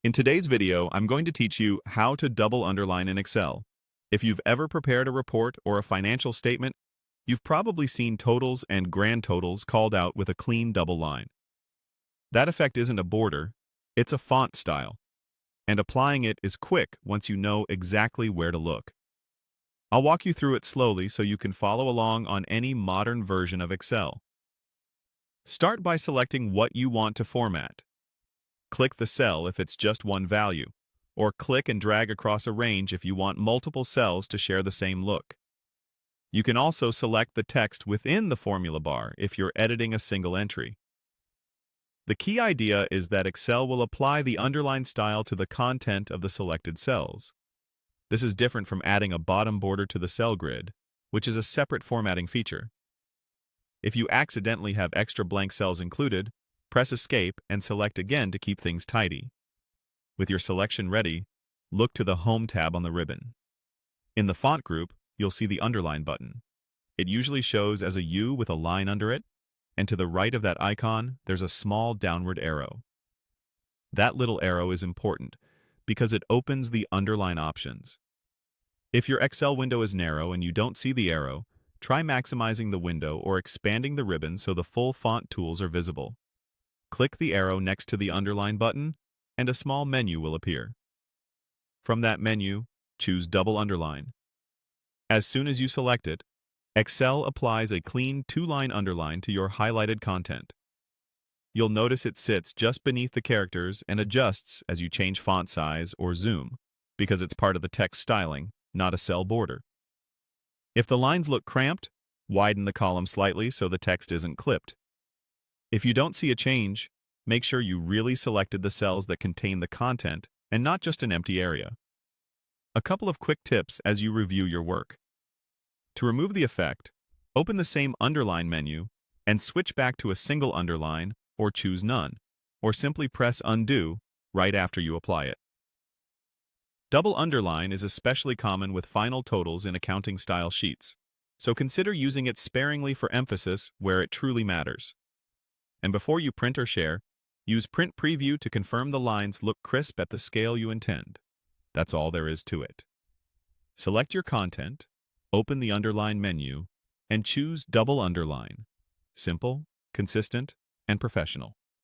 In today's video, I'm going to teach you how to double underline in Excel. If you've ever prepared a report or a financial statement, you've probably seen totals and grand totals called out with a clean double line. That effect isn't a border, it's a font style, and applying it is quick once you know exactly where to look. I'll walk you through it slowly so you can follow along on any modern version of Excel. Start by selecting what you want to format. Click the cell if it's just one value, or click and drag across a range if you want multiple cells to share the same look. You can also select the text within the formula bar if you're editing a single entry. The key idea is that Excel will apply the underline style to the content of the selected cells. This is different from adding a bottom border to the cell grid, which is a separate formatting feature. If you accidentally have extra blank cells included, press Escape and select again to keep things tidy. With your selection ready, look to the Home tab on the ribbon. In the font group, you'll see the Underline button. It usually shows as a U with a line under it, and to the right of that icon, there's a small downward arrow. That little arrow is important because it opens the underline options. If your Excel window is narrow and you don't see the arrow, try maximizing the window or expanding the ribbon so the full font tools are visible. Click the arrow next to the Underline button, and a small menu will appear. From that menu, choose Double Underline. As soon as you select it, Excel applies a clean two-line underline to your highlighted content. You'll notice it sits just beneath the characters and adjusts as you change font size or zoom, because it's part of the text styling, not a cell border. If the lines look cramped, widen the column slightly so the text isn't clipped. If you don't see a change, make sure you really selected the cells that contain the content and not just an empty area. A couple of quick tips as you review your work. To remove the effect, open the same Underline menu and switch back to a single underline or choose None, or simply press Undo right after you apply it. Double underline is especially common with final totals in accounting-style sheets, so consider using it sparingly for emphasis where it truly matters. And before you print or share, use Print Preview to confirm the lines look crisp at the scale you intend. That's all there is to it. Select your content, open the Underline menu, and choose Double Underline. Simple, consistent, and professional.